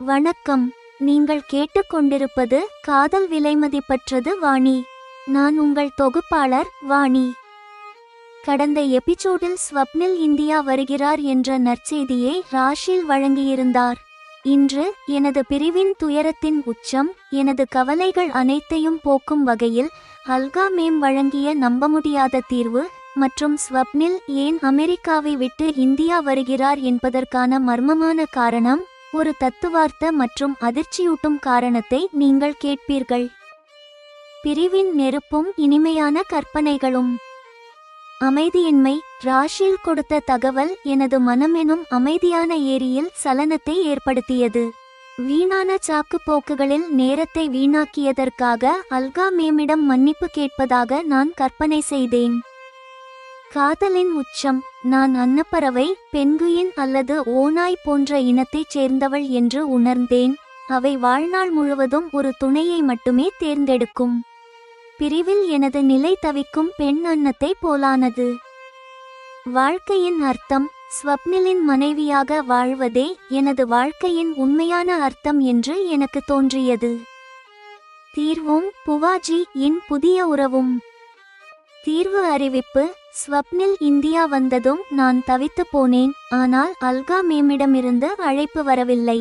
வணக்கம். நீங்கள் கேட்டுக்கொண்டிருப்பது காதல் விலைமதிப்பற்றது வாணி. நான் உங்கள் தொகுப்பாளர் வாணி. கடந்த எபிசோடில் ஸ்வப்னில் இந்தியா வருகிறார் என்ற நற்செய்தியை ராஷில் வழங்கியிருந்தார். இன்று எனது பிரிவின் துயரத்தின் உச்சம், எனது கவலைகள் அனைத்தையும் போக்கும் வகையில் அல்கா மேம் வழங்கிய நம்பமுடியாத தீர்வு மற்றும் ஸ்வப்னில் ஏன் அமெரிக்காவை விட்டு இந்தியா வருகிறார் என்பதற்கான மர்மமான காரணம், ஒரு தத்துவார்த்த மற்றும் அதிர்ச்சியூட்டும் காரணத்தை நீங்கள் கேட்பீர்கள். பிரிவின் நெருப்பும் இனிமையான கற்பனைகளும். அமைதியின்மை. ராஷில் கொடுத்த தகவல் எனது மனமெனும் அமைதியான ஏரியில் சலனத்தை ஏற்படுத்தியது. வீணான சாக்குப்போக்குகளில் நேரத்தை வீணாக்கியதற்காக அல்கா மேமிடம் மன்னிப்பு கேட்பதாக நான் கற்பனை செய்தேன். காதலின் உச்சம். நான் அன்னப்பறவை, பென்குயின் அல்லது ஓநாய் போன்ற இனத்தைச் சேர்ந்தவள் என்று உணர்ந்தேன். அவை வாழ்நாள் முழுவதும் ஒரு துணையை மட்டுமே தேர்ந்தெடுக்கும். பிரிவில் எனது நிலை தவிக்கும் பெண் அன்னத்தை போலானது. வாழ்க்கையின் அர்த்தம். ஸ்வப்னிலின் மனைவியாக வாழ்வதே எனது வாழ்க்கையின் உண்மையான அர்த்தம் என்று எனக்கு தோன்றியது. தீர்வும் புவாஜி இன் புதிய உறவும். தீர்வு அறிவிப்பு. ஸ்வப்னில் இந்தியா வந்ததும் நான் தவித்து போனேன். ஆனால் அல்கா மேமிடமிருந்து அழைப்பு வரவில்லை.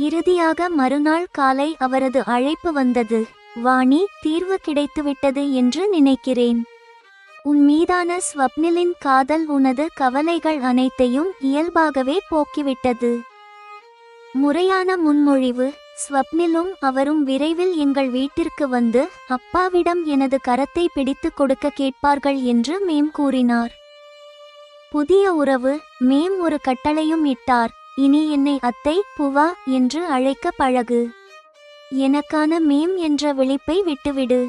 இறுதியாக மறுநாள் காலை அவரது அழைப்பு வந்தது. வாணி, தீர்வு கிடைத்துவிட்டது என்று நினைக்கிறேன். உன் மீதான ஸ்வப்னிலின் காதல் உனது கவலைகள் அனைத்தையும் இயல்பாகவே போக்கிவிட்டது. முறையான முன்மொழிவு. ஸ்வப்னிலும் அவரும் விரைவில் எங்கள் வீட்டிற்கு வந்து அப்பாவிடம் எனது கரத்தை பிடித்து கொடுக்க கேட்பார்கள் என்று மேம் கூறினார். புதிய உறவு. மேம் ஒரு கட்டளையும் இட்டார். இனி என்னை அத்தை, புவா என்று அழைக்க பழகு. எனக்கான மேம் என்ற விழிப்பை விட்டுவிடு.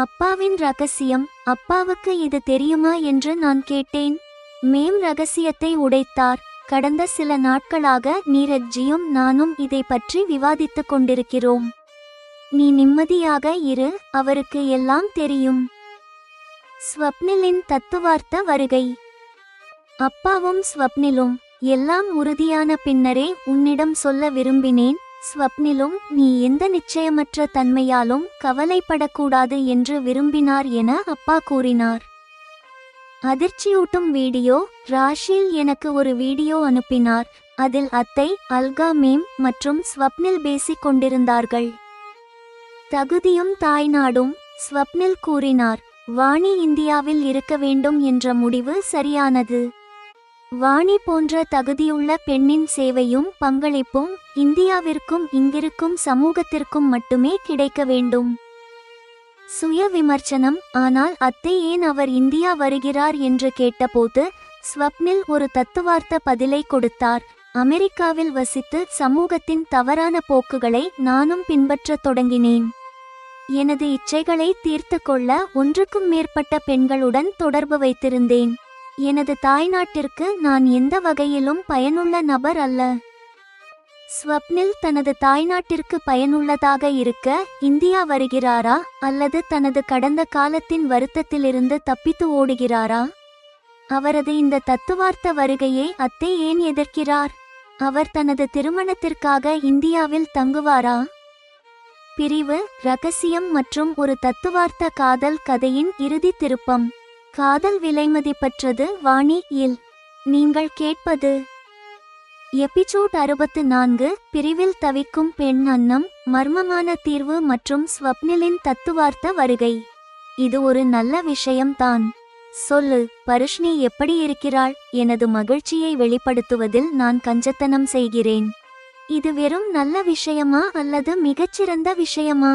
அப்பாவின் ரகசியம். அப்பாவுக்கு இது தெரியுமா என்று நான் கேட்டேன். மேம் ரகசியத்தை உடைத்தார். கடந்த சில நாட்களாக நீரஜ்ஜியும் நானும் இதை பற்றி விவாதித்துக் கொண்டிருக்கிறோம். நீ நிம்மதியாக இரு, அவருக்கு எல்லாம் தெரியும். ஸ்வப்னிலின் தத்துவார்த்த வருகை. அப்பாவும் ஸ்வப்னிலும். எல்லாம் உறுதியான பின்னரே உன்னிடம் சொல்ல விரும்பினேன். ஸ்வப்னிலும் நீ எந்த நிச்சயமற்ற தன்மையாலும் கவலைப்படக்கூடாது என்று விரும்பினார் என அப்பா கூறினார். அதிர்ச்சியூட்டும் வீடியோ. ராஷில் எனக்கு ஒரு வீடியோ அனுப்பினார். அதில் அத்தை, அல்கா மேம் மற்றும் ஸ்வப்னில் பேசிக் கொண்டிருந்தார்கள். தகுதியும் தாய்நாடும். ஸ்வப்னில் கூறினார், வாணி இந்தியாவில் இருக்க வேண்டும் என்ற முடிவு சரியானது. வாணி போன்ற தகுதியுள்ள பெண்ணின் சேவையும் பங்களிப்பும் இந்தியாவிற்கும் இங்கிருக்கும் சமூகத்திற்கும் மட்டுமே கிடைக்க வேண்டும். சுய விமர்சனம். ஆனால் அத்தை, ஏன் அவர் இந்தியா வருகிறார் என்று கேட்டபோது ஸ்வப்னில் ஒரு தத்துவார்த்த பதிலை கொடுத்தார். அமெரிக்காவில் வசித்து சமூகத்தின் தவறான போக்குகளை நானும் பின்பற்றத் தொடங்கினேன். எனது இச்சைகளை தீர்த்து கொள்ள ஒன்றுக்கும் மேற்பட்ட பெண்களுடன் தொடர்பு வைத்திருந்தேன். எனது தாய்நாட்டிற்கு நான் எந்த வகையிலும் பயனுள்ள நபர் அல்ல. ஸ்வப்னில் தனது தாய்நாட்டிற்கு பயனுள்ளதாக இருக்க இந்தியா வருகிறாரா, அல்லது தனது கடந்த காலத்தின் வருத்தத்திலிருந்து தப்பித்து ஓடுகிறாரா? அவரது இந்த தத்துவார்த்த வருகையை அத்தை ஏன் எதிர்க்கிறார்? அவர் தனது திருமணத்திற்காக இந்தியாவில் தங்குவாரா? பிரிவு, ரகசியம் மற்றும் ஒரு தத்துவார்த்த காதல் கதையின் இறுதி திருப்பம். காதல் விலைமதிப்பற்றது வாணி இல். நீங்கள் கேட்பது எபிசோட் 64. பிரிவில் தவிக்கும் பெண் அன்னம், மர்மமான தீர்வு மற்றும் ஸ்வப்னிலின் தத்துவார்த்த வருகை. இது ஒரு நல்ல விஷயம்தான். சொல்லு, பருஷ்ணி எப்படி இருக்கிறாள்? எனது மகிழ்ச்சியை வெளிப்படுத்துவதில் நான் கஞ்சத்தனம் செய்கிறேன். இது வெறும் நல்ல விஷயமா அல்லது மிகச்சிறந்த விஷயமா?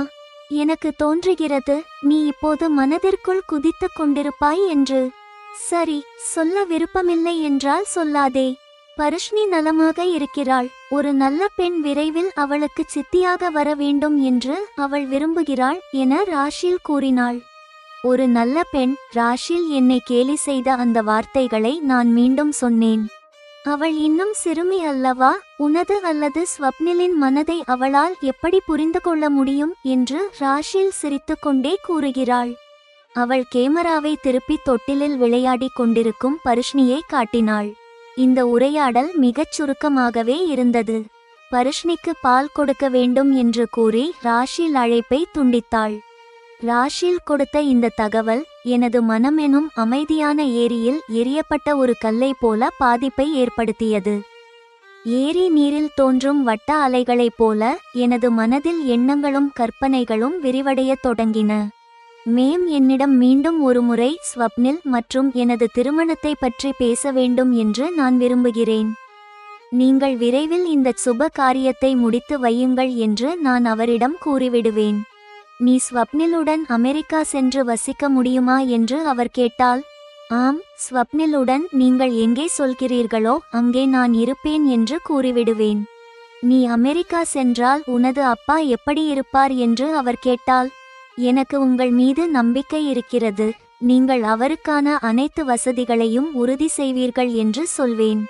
எனக்கு தோன்றுகிறது நீ இப்போது மனதிற்குள் குதித்து கொண்டிருப்பாய் என்று. சரி, சொல்ல விருப்பமில்லை என்றால் சொல்லாதே. பருஷ்ணி நலமாக இருக்கிறாள். ஒரு நல்ல பெண் விரைவில் அவளுக்கு சித்தியாக வர வேண்டும் என்று அவள் விரும்புகிறாள் என ராஷில் கூறினாள். ஒரு நல்ல பெண். ராஷில் என்னை கேலி செய்த அந்த வார்த்தைகளை நான் மீண்டும் சொன்னேன். அவள் இன்னும் சிறுமி அல்லவா? உனது அல்லது ஸ்வப்னிலின் மனதை அவளால் எப்படி புரிந்து கொள்ள முடியும் என்று ராஷில் சிரித்துக்கொண்டே கூறுகிறாள். அவள் கேமராவை திருப்பி தொட்டிலில் விளையாடிக் கொண்டிருக்கும் பருஷ்ணியை காட்டினாள். இந்த உரையாடல் மிகச் சுருக்கமாகவே இருந்தது. பருஷ்ணிக்கு பால் கொடுக்க வேண்டும் என்று கூறி ராஷில் அழைப்பை துண்டித்தாள். ராஷில் கொடுத்த இந்த தகவல் எனது மனமெனும் அமைதியான ஏரியில் எரியப்பட்ட ஒரு கல்லை போல பாதிப்பை ஏற்படுத்தியது. ஏரி நீரில் தோன்றும் வட்ட அலைகளைப் போல எனது மனதில் எண்ணங்களும் கற்பனைகளும் விரிவடையத் தொடங்கின. மேம் என்னிடம் மீண்டும் ஒருமுறை ஸ்வப்னில் மற்றும் எனது திருமணத்தை பற்றி பேச வேண்டும் என்று நான் விரும்புகிறேன். நீங்கள் விரைவில் இந்த சுப காரியத்தை முடித்து வையுங்கள் என்று நான் அவரிடம் கூறிவிடுவேன். நீ ஸ்வப்னிலுடன் அமெரிக்கா சென்று வசிக்க முடியுமா என்று அவர் கேட்டால், ஆம், ஸ்வப்னிலுடன் நீங்கள் எங்கே சொல்கிறீர்களோ அங்கே நான் இருப்பேன் என்று கூறிவிடுவேன். நீ அமெரிக்கா சென்றால் உனது அப்பா எப்படி இருப்பார் என்று அவர் கேட்டால், எனக்கு உங்கள் மீது நம்பிக்கை இருக்கிறது, நீங்கள் அவருக்கான அனைத்து வசதிகளையும் உறுதி செய்வீர்கள் என்று சொல்வேன்.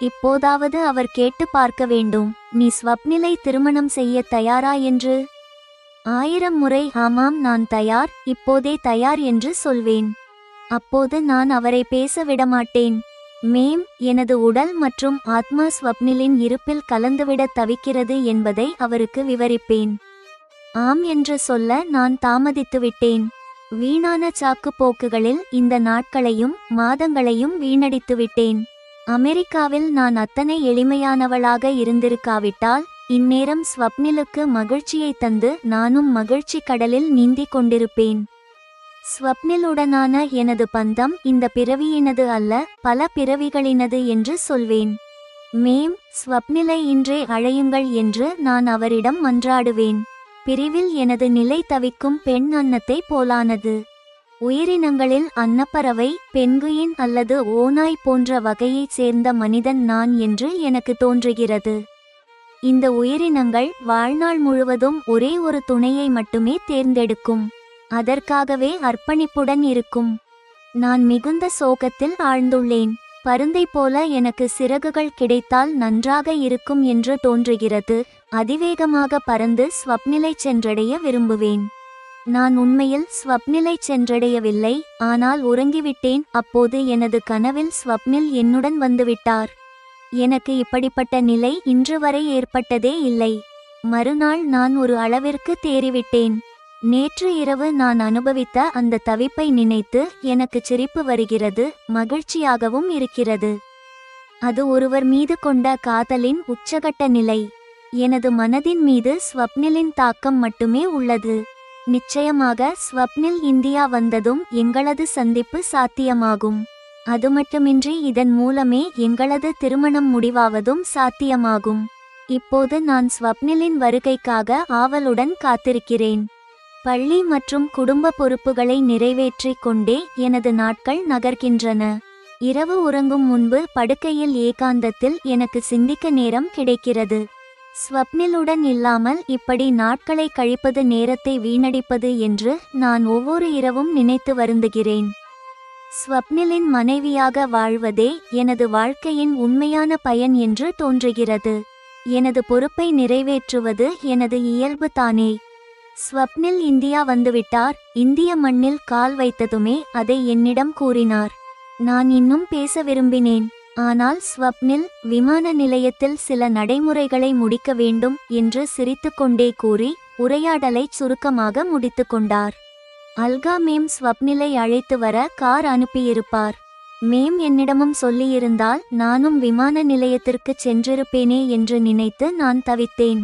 இப்போதாவது அவர் கேட்டு பார்க்க வேண்டும், நீ ஸ்வப்னிலை திருமணம் செய்ய தயாரா என்று. 1000 முறை ஆமாம் நான் தயார், இப்போதே தயார் என்று சொல்வேன். அப்போது நான் அவரை பேச விடமாட்டேன். மேம், எனது உடல் மற்றும் ஆத்மா ஸ்வப்னிலின் இருப்பில் கலந்துவிட தவிக்கிறது என்பதை அவருக்கு விவரிப்பேன். ஆம் என்று சொல்ல நான் தாமதித்துவிட்டேன். வீணான சாக்கு போக்குகளில் இந்த நாட்களையும் மாதங்களையும் வீணடித்துவிட்டேன். அமெரிக்காவில் நான் அத்தனை எளிமையானவளாக இருந்திருக்காவிட்டால் இந்நேரம் ஸ்வப்னிலுக்கு மகிழ்ச்சியை தந்து நானும் மகிழ்ச்சி கடலில் நீந்திக் கொண்டிருப்பேன். ஸ்வப்னிலுடனான எனது பந்தம் இந்த பிறவியினது அல்ல, பல பிறவிகளினது என்று சொல்வேன். மேம், ஸ்வப்னிலை இன்றே அழையுங்கள் என்று நான் அவரிடம் மன்றாடுவேன். பிரிவில் எனது நிலை தவிக்கும் பெண் அன்னத்தை போலானது. உயிரினங்களில் அன்னப்பறவை, பெண்குயின் அல்லது ஓநாய் போன்ற வகையைச் சேர்ந்த மனிதன் நான் என்று எனக்கு தோன்றுகிறது. இந்த உயிரினங்கள் வாழ்நாள் முழுவதும் ஒரே ஒரு துணையை மட்டுமே தேர்ந்தெடுக்கும். அதற்காகவே அர்ப்பணிப்புடன் இருக்கும். நான் மிகுந்த சோகத்தில் ஆழ்ந்துள்ளேன். பருந்தை போல எனக்கு சிறகுகள் கிடைத்தால் நன்றாக இருக்கும் என்று தோன்றுகிறது. அதிவேகமாக பறந்து ஸ்வப்னிலை சென்றடைய விரும்புவேன். நான் உண்மையில் ஸ்வப்னிலை சென்றடையவில்லை, ஆனால் உறங்கிவிட்டேன். அப்போது எனது கனவில் ஸ்வப்னில் என்னுடன் வந்துவிட்டார். எனக்கு இப்படிப்பட்ட நிலை இன்று வரை ஏற்பட்டதே இல்லை. மறுநாள் நான் ஒரு அளவிற்கு தேறிவிட்டேன். நேற்று இரவு நான் அனுபவித்த அந்த தவிப்பை நினைத்து எனக்கு சிரிப்பு வருகிறது, மகிழ்ச்சியாகவும் இருக்கிறது. அது ஒருவர் மீது கொண்ட காதலின் உச்சகட்ட நிலை. எனது மனதின் மீது ஸ்வப்னிலின் தாக்கம் மட்டுமே உள்ளது. நிச்சயமாக ஸ்வப்னில் இந்தியா வந்ததும் எங்களது சந்திப்பு சாத்தியமாகும். அது மட்டுமின்றி இதன் மூலமே எங்களது திருமணம் முடிவாவதும் சாத்தியமாகும். இப்போது நான் ஸ்வப்னிலின் வருகைக்காக ஆவலுடன் காத்திருக்கிறேன். பள்ளி மற்றும் குடும்ப பொறுப்புகளை நிறைவேற்றிக் கொண்டே எனது நாட்கள் நகர்கின்றன. இரவு உறங்கும் முன்பு படுக்கையில் ஏகாந்தத்தில் எனக்கு சிந்திக்க நேரம் கிடைக்கிறது. ஸ்வப்னிலுடன் இல்லாமல் இப்படி நாட்களை கழிப்பது நேரத்தை வீணடிப்பது என்று நான் ஒவ்வொரு இரவும் நினைத்து வருந்துகிறேன். ஸ்வப்னிலின் மனைவியாக வாழ்வதே எனது வாழ்க்கையின் உண்மையான பயன் என்று தோன்றுகிறது. எனது பொறுப்பை நிறைவேற்றுவது எனது இயல்பு தானே. ஸ்வப்னில் இந்தியா வந்துவிட்டார். இந்திய மண்ணில் கால் வைத்ததுமே அதை என்னிடம் கூறினார். நான் இன்னும் பேச விரும்பினேன். ஆனால் ஸ்வப்னில் விமான நிலையத்தில் சில நடைமுறைகளை முடிக்க வேண்டும் என்று சிரித்துக்கொண்டே கூறி உரையாடலை சுருக்கமாக முடித்து கொண்டார். அல்கா மேம் ஸ்வப்னிலை அழைத்து வர கார் அனுப்பியிருப்பார். மேம் என்னிடமும் சொல்லியிருந்தால் நானும் விமான நிலையத்திற்கு சென்றிருப்பேனே என்று நினைத்து நான் தவித்தேன்.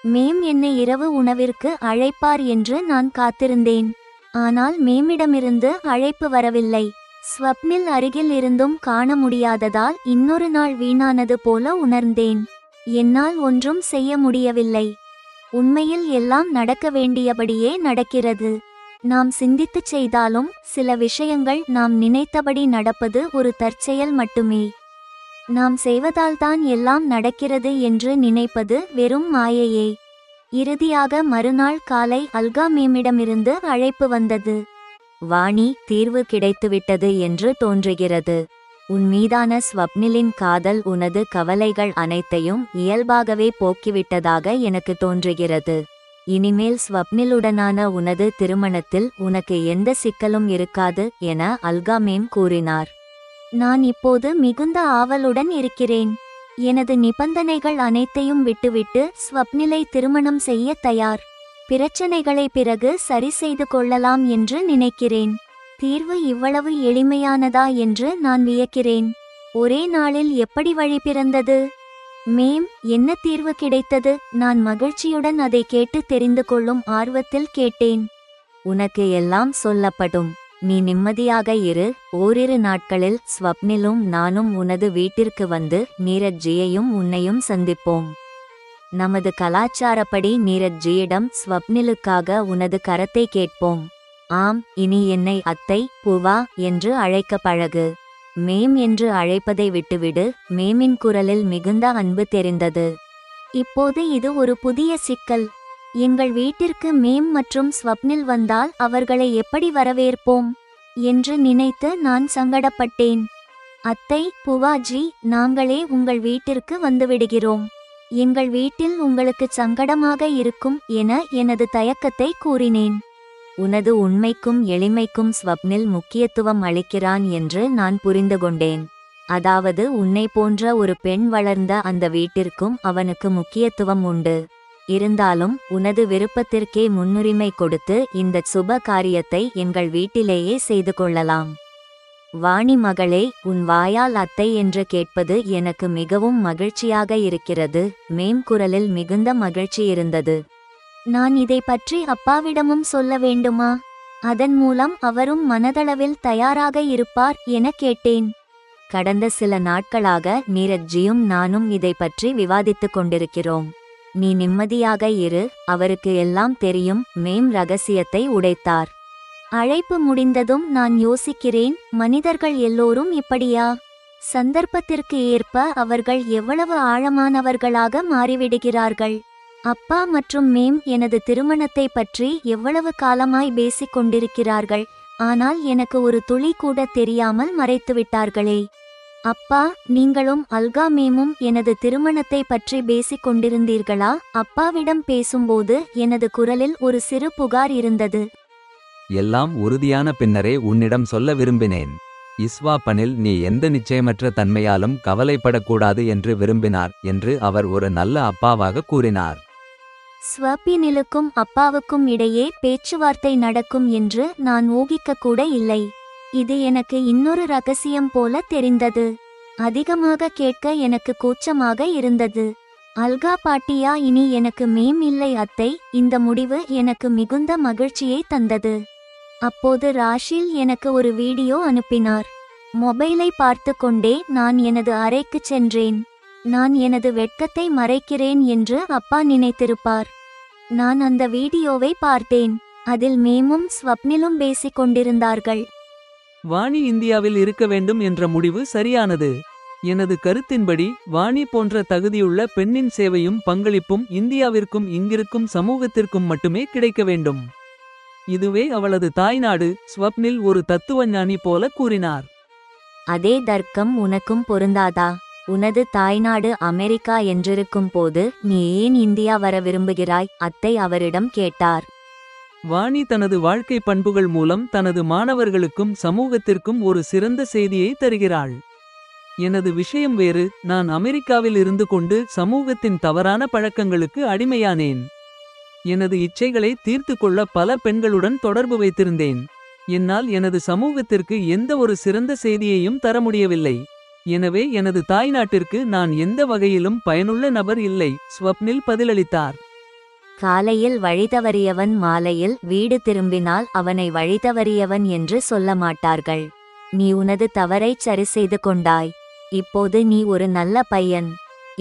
மேம் என்னை இரவு உணவிற்கு அழைப்பார் என்று நான் காத்திருந்தேன். ஆனால் மேமிடமிருந்து அழைப்பு வரவில்லை. ஸ்வப்னில் அருகில் இருந்தும் காண முடியாததால் இன்னொரு நாள் வீணானது போல உணர்ந்தேன். என்னால் ஒன்றும் செய்ய முடியவில்லை. உண்மையில் எல்லாம் நடக்க வேண்டியபடியே நடக்கிறது. நாம் சிந்தித்துச் செய்தாலும் சில விஷயங்கள் நாம் நினைத்தபடி நடப்பது ஒரு தற்செயல் மட்டுமே. நாம் செய்வதால்தான் எல்லாம் நடக்கிறது என்று நினைப்பது வெறும் மாயையே. இறுதியாக மறுநாள் காலை அல்கா மேமிடமிருந்து அழைப்பு வந்தது. வாணி, தீர்வு கிடைத்துவிட்டது என்று தோன்றுகிறது. உன் மீதான ஸ்வப்னிலின் காதல் உனது கவலைகள் அனைத்தையும் இயல்பாகவே போக்கிவிட்டதாக எனக்கு தோன்றுகிறது. இனிமேல் ஸ்வப்னிலுடனான உனது திருமணத்தில் உனக்கு எந்த சிக்கலும் இருக்காது என அல்கா மேம் கூறினார். நான் இப்போது மிகுந்த ஆவலுடன் இருக்கிறேன். எனது நிபந்தனைகள் அனைத்தையும் விட்டுவிட்டு ஸ்வப்னிலை திருமணம் செய்ய தயார். பிரச்சனைகளை பிறகு சரி செய்து கொள்ளலாம் என்று நினைக்கிறேன். தீர்வு இவ்வளவு எளிமையானதா என்று நான் வியக்கிறேன். ஒரே நாளில் எப்படி வழி பிறந்தது? மேம், என்ன தீர்வு கிடைத்தது? நான் மகிழ்ச்சியுடன் அதை கேட்டு தெரிந்து கொள்ளும் ஆர்வத்தில் கேட்டேன். உனக்கு எல்லாம் சொல்லப்படும். நீ நிம்மதியாக இரு. ஓரிரு நாட்களில் ஸ்வப்னிலும் நானும் உனது வீட்டிற்கு வந்து நீரஜ்ஜியையும் உன்னையும் சந்திப்போம். நமது கலாச்சாரப்படி நீரஜ்ஜியிடம் ஸ்வப்னிலுக்காக உனது கரத்தை கேட்போம். ஆம், இனி என்னை அத்தை, புவா என்று அழைக்க பழகு. மேம் என்று அழைப்பதை விட்டுவிடு. மேமின் குரலில் மிகுந்த அன்பு தெரிந்தது. இப்போது இது ஒரு புதிய சிக்கல். எங்கள் வீட்டிற்கு மேம் மற்றும் ஸ்வப்னில் வந்தால் அவர்களை எப்படி வரவேற்போம் என்று நினைத்து நான் சங்கடப்பட்டேன். அத்தை, புவாஜி, நாங்களே உங்கள் வீட்டிற்கு வந்துவிடுகிறோம். எங்கள் வீட்டில் உங்களுக்கு சங்கடமாக இருக்கும் என எனது தயக்கத்தை கூறினேன். உனது உண்மைக்கும் எளிமைக்கும் ஸ்வப்னில் முக்கியத்துவம் அளிக்கிறான் என்று நான் புரிந்து கொண்டேன். அதாவது உன்னை போன்ற ஒரு பெண் வளர்ந்த அந்த வீட்டிற்கும் அவனுக்கு முக்கியத்துவம் உண்டு. இருந்தாலும் உனது விருப்பத்திற்கே முன்னுரிமை கொடுத்து இந்த சுப காரியத்தை எங்கள் வீட்டிலேயே செய்து கொள்ளலாம். வாணி மகளே, உன் வாயால் அத்தை என்று கேட்பது எனக்கு மிகவும் மகிழ்ச்சியாக இருக்கிறது. மேம் குரலில் மிகுந்த மகிழ்ச்சி இருந்தது. நான் இதை பற்றி அப்பாவிடமும் சொல்ல வேண்டுமா? அதன் மூலம் அவரும் மனதளவில் தயாராக இருப்பார் என கேட்டேன். கடந்த சில நாட்களாக நீரஜ்ஜியும் நானும் இதை பற்றி விவாதித்துக் கொண்டிருக்கிறோம். நீ நிம்மதியாக இரு. அவருக்கு எல்லாம் தெரியும். மேம் ரகசியத்தை உடைத்தார். அழைப்பு முடிந்ததும் நான் யோசிக்கிறேன், மனிதர்கள் எல்லோரும் இப்படியா? சந்தர்ப்பத்திற்கு ஏற்ப அவர்கள் எவ்வளவு ஆழமானவர்களாக மாறிவிடுகிறார்கள். அப்பா மற்றும் மேம் எனது திருமணத்தை பற்றி எவ்வளவு காலமாய் பேசிக் கொண்டிருக்கிறார்கள். ஆனால் எனக்கு ஒரு துளி கூட தெரியாமல் மறைத்துவிட்டார்களே. அப்பா, நீங்களும் அல்கா மேமும் எனது திருமணத்தை பற்றி பேசிக் கொண்டிருந்தீர்களா? அப்பாவிடம் பேசும்போது எனது குரலில் ஒரு சிறு புகார் இருந்தது. எல்லாம் உறுதியான பின்னரே உன்னிடம் சொல்ல விரும்பினேன். இஸ்வாபனில் நீ எந்த நிச்சயமற்ற தன்மையாலும் கவலைப்படக்கூடாது என்று விரும்பினார் என்று அவர் ஒரு நல்ல அப்பாவாக கூறினார். ஸ்வப்னிலுக்கும் அப்பாவுக்கும் இடையே பேச்சுவார்த்தை நடக்கும் என்று நான் ஊகிக்கக்கூட இல்லை. இது எனக்கு இன்னொரு ரகசியம் போல தெரிந்தது. அதிகமாக கேட்க எனக்கு கூச்சமாக இருந்தது. அல்கா பாட்டியா, இனி எனக்கு மேம் இல்லை அத்தை. இந்த முடிவு எனக்கு மிகுந்த மகிழ்ச்சியை தந்தது. அப்போது ராஷில் எனக்கு ஒரு வீடியோ அனுப்பினார். மொபைலை பார்த்து கொண்டே நான் எனது அறைக்கு சென்றேன். நான் எனது வெட்கத்தை மறைக்கிறேன் என்று அப்பா நினைத்திருப்பார். நான் அந்த வீடியோவை பார்த்தேன். அதில் மேமும் ஸ்வப்னிலும் பேசிக் கொண்டிருந்தார்கள். வாணி இந்தியாவில் இருக்க வேண்டும் என்ற முடிவு சரியானது. எனது கருத்தின்படி வாணி போன்ற தகுதியுள்ள பெண்ணின் சேவையும் பங்களிப்பும் இந்தியாவிற்கும் இங்கிருக்கும் சமூகத்திற்கும் மட்டுமே கிடைக்க வேண்டும். இதுவே அவளது தாய்நாடு. ஸ்வப்னில் ஒரு தத்துவஞானி போல கூறினார். அதே தர்க்கம் உனக்கும் பொருந்தாதா? உனது தாய்நாடு அமெரிக்கா என்றிருக்கும் போது நீ ஏன் இந்தியா வர விரும்புகிறாய்? அத்தை அவரிடம் கேட்டார். வாணி தனது வாழ்க்கை பண்புகள் மூலம் தனது மாணவர்களுக்கும் சமூகத்திற்கும் ஒரு சிறந்த செய்தியை தருகிறாள். எனது விஷயம் வேறு. நான் அமெரிக்காவில் இருந்து கொண்டு சமூகத்தின் தவறான பழக்கங்களுக்கு அடிமையானேன். எனது இச்சைகளை தீர்த்து கொள்ள பல பெண்களுடன் தொடர்பு வைத்திருந்தேன். என்னால் எனது சமூகத்திற்கு எந்த ஒரு சிறந்த செய்தியையும் தர முடியவில்லை. எனவே எனது தாய்நாட்டிற்கு நான் எந்த வகையிலும் பயனுள்ள நபர் இல்லை. ஸ்வப்னில் பதிலளித்தார். காலையில் வழிதவறியவன் மாலையில் வீடு திரும்பினால் அவனை வழிதவறியவன் என்று சொல்ல மாட்டார்கள். நீ உனது தவறைச் சரி செய்து கொண்டாய். இப்போது நீ ஒரு நல்ல பையன்.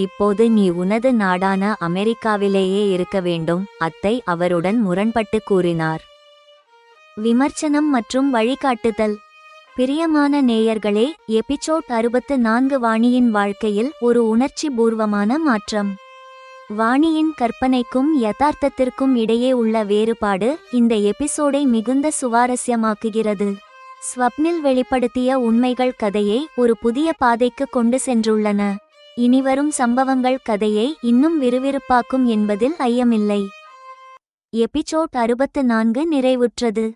இப்போது நீ உனது நாடான அமெரிக்காவிலேயே இருக்க வேண்டும். அத்தை அவருடன் முரண்பட்டு கூறினார். விமர்சனம் மற்றும் வழிகாட்டுதல். பிரியமான நேயர்களே, எபிசோட் 64 வாணியின் வாழ்க்கையில் ஒரு உணர்ச்சி பூர்வமான மாற்றம். வாணியின் கற்பனைக்கும் யதார்த்தத்திற்கும் இடையே உள்ள வேறுபாடு இந்த எபிசோடை மிகுந்த சுவாரஸ்யமாக்குகிறது. ஸ்வப்னில் வெளிப்படுத்திய உண்மைகள் கதையை ஒரு புதிய பாதைக்கு கொண்டு சென்றுள்ளன. இனிவரும் சம்பவங்கள் கதையை இன்னும் விறுவிறுப்பாக்கும் என்பதில் ஐயமில்லை. எபிசோட் 64 நிறைவுற்றது.